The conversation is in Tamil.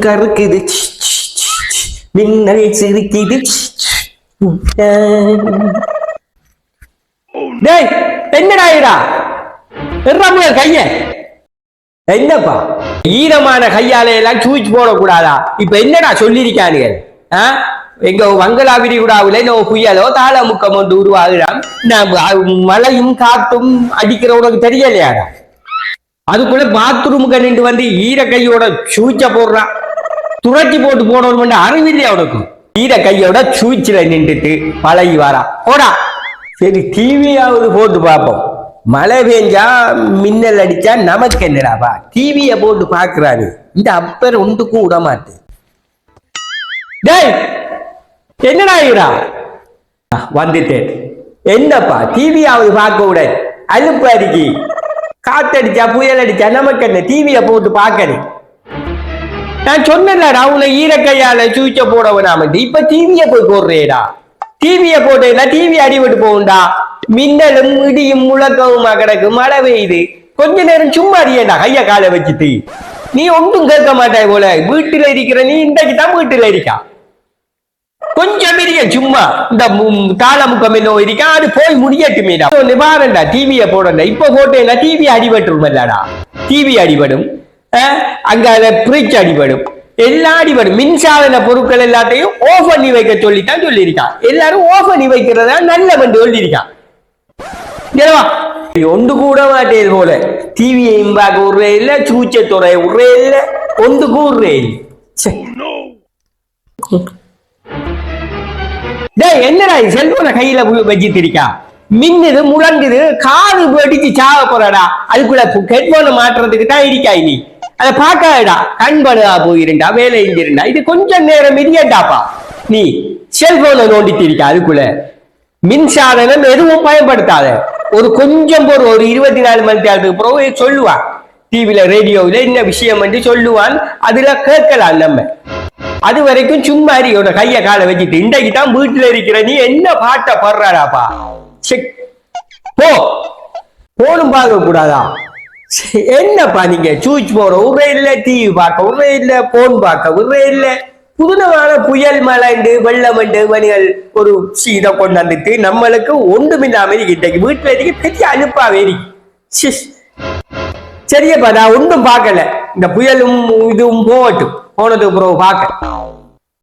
கருக்குது மின்னல் சிரிக்குது. டேய் என்னடா கைய என்னப்பா ஈரமான கையால எல்லாம் சூச் போடக்கூடாதா? இப்ப என்னடா சொல்லிருக்கானுங்க? எங்க வங்களாவிரி கூடாவுல புயலோ தாளமுக்கம் ஒன்று உருவாகுறான். மழையும் காத்தும் அடிக்கிற உனக்கு தெரியலையாடா? அதுக்குள்ள பாத்ரூமுக்கு நின்று வந்து ஈர கையோட சூச்ச போடுறான். துரட்டி போட்டு போனோம் அறிவில்லையா உனக்கு? ஈர கையோட சூச்சில நின்றுட்டு பழகி வாரா போடா. சரி டிவியாவது போட்டு பார்ப்போம். மழை பெஞ்சா மின்னல் அடிச்சா நமக்கு என்னடாப்பா? டிவிய போட்டு பாக்குறாரு. இந்த அப்பர் ஒன்றுக்கும் விடமாட்டு. டேய் என்னடா வந்துட்டேன். என்னப்பா டிவியாவது பார்க்க விட அலுப்பு அடிக்கி. காத்தடிச்சா புயல் அடிச்சா நமக்கு என்ன? டிவிய போட்டு பாக்கணும். நான் சொன்னேன்லடா உன்னை ஈரக்கையால சூச்ச போடவனாம. இப்ப டிவிய போய் போடுறேடா. டிவிய போட்டேன்னா டிவி அடிபட்டு போகும்டா. மின்னலும் இடியும் முழக்கவுமா கிடக்கு. மழை பெய்யுது. கொஞ்ச நேரம் சும்மா அறியேண்டா கைய காலை வச்சுட்டு. நீ ஒன்றும் கேட்க மாட்டாய் போல. வீட்டுல இருக்கிற நீ இன்றைக்கு தான் வீட்டுல இருக்கா. கொஞ்சம் இருக்க சும்மா இந்த தாளமுக்கம் என்ன இருக்கா. அது போய் முடியட்டுமேடா. நிவாரணா டிவிய போடண்டா. இப்ப போட்டேன்னா டிவி அடிபட்டுரும் இல்லடா. டிவி அடிபடும், அங்க பிரிட்ஜ் அடிபடும், எல்லாம் அடிபடும். மின்சாதன பொருட்கள் எல்லாத்தையும் ஆஃப் பண்ணி வைக்க சொல்லித்தான் சொல்லியிருக்கான். எல்லாரும் ஆஃப் பண்ணி வைக்கிறதா நல்ல வந்து சொல்லியிருக்கான். ஒன்று கூட மாட்டேது போல. டிவியையும் பார்க்க விடுறே இல்ல, சூச்சத்துறை விடுறே இல்ல, ஒன்று கூடுறே இல்லை. என்னடா செல்போன கையில வச்சுட்டு இருக்கா? மின்னுது முழங்குது, காது வெடிச்சு சாவ போறடா. அதுக்குள்ள ஹெட்போனை மாற்றுறதுக்கு தான் இருக்கா. நீ அதை பார்க்காடா. கண்படுதா போயிருண்டா, வேலை இங்கிருந்தா. இது கொஞ்சம் நேரம் இரியட்டாப்பா. நீ செல்போனை நோண்டிட்டு இருக்கா. அதுக்குள்ள மின்சாதனம் எதுவும் பயன்படுத்தாத. ஒரு கொஞ்சம் பொருள் ஒரு 24 மணி நேரத்துக்கு பிறகு சொல்லுவான். டிவில ரேடியோவில என்ன விஷயம் என்று சொல்லுவான். அதுல கேட்கலாம் நம்ம. அது வரைக்கும் சும்மா உன கைய காலை வச்சுட்டு இன்றைக்கு தான் வீட்டுல இருக்கிற நீ என்ன பாட்டை படுறாடாப்பா? போ போனும் பார்க்க கூடாதா? என்னப்பா நீங்க சூச் போற உரே இல்ல, டிவி பார்க்க உரே இல்ல, போன் பார்க்க உரே இல்ல. புதுனமான புயல் மழைண்டு வெள்ளமண்டு மணிகள் ஒரு இதை கொண்டாந்துட்டு நம்மளுக்கு ஒன்றுமில்லாம இன்றைக்கு வீட்டுல இருக்கு பெரிய அனுப்பாவே இருக்கு. சரியப்பா நான் ஒன்றும் பார்க்கல. இந்த புயலும் இதுவும் போகட்டும். போனதுக்கு பிறகு பார்க்க